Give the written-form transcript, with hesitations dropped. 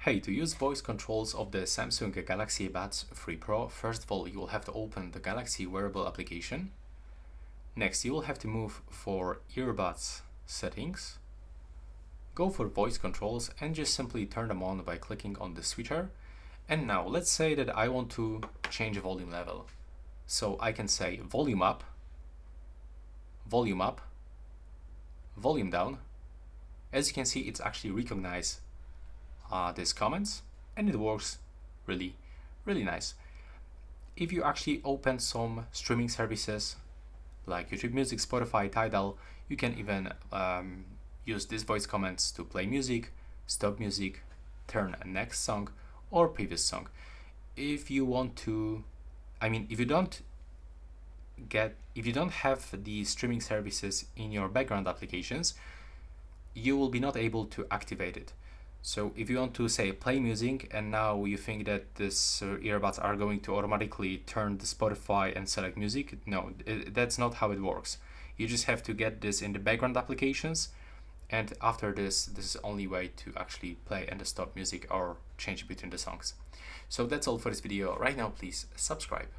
Hey, to use voice controls of the Samsung Galaxy Buds 3 Pro, first of all, you will have to open the Galaxy wearable application. Next, you will have to move for earbuds settings, go for voice controls and just simply turn them on by clicking on the switcher. And now let's say that I want to change the volume level. So I can say volume up, volume up, volume down. As you can see, it's actually recognized these comments and it works really nice. If you actually open some streaming services like YouTube Music, Spotify, Tidal, you can even use these voice commands to play music, stop music, turn a next song or previous song. If you want to, if you don't have the streaming services in your background applications, you will be not able to activate it. So if you want to say play music and now you think that this earbuds are going to automatically turn the Spotify and select music, no, that's not how it works. You just have to get this in the background applications, and after this is the only way to actually play and stop music or change between the songs. So that's all for this video. Right now, please subscribe.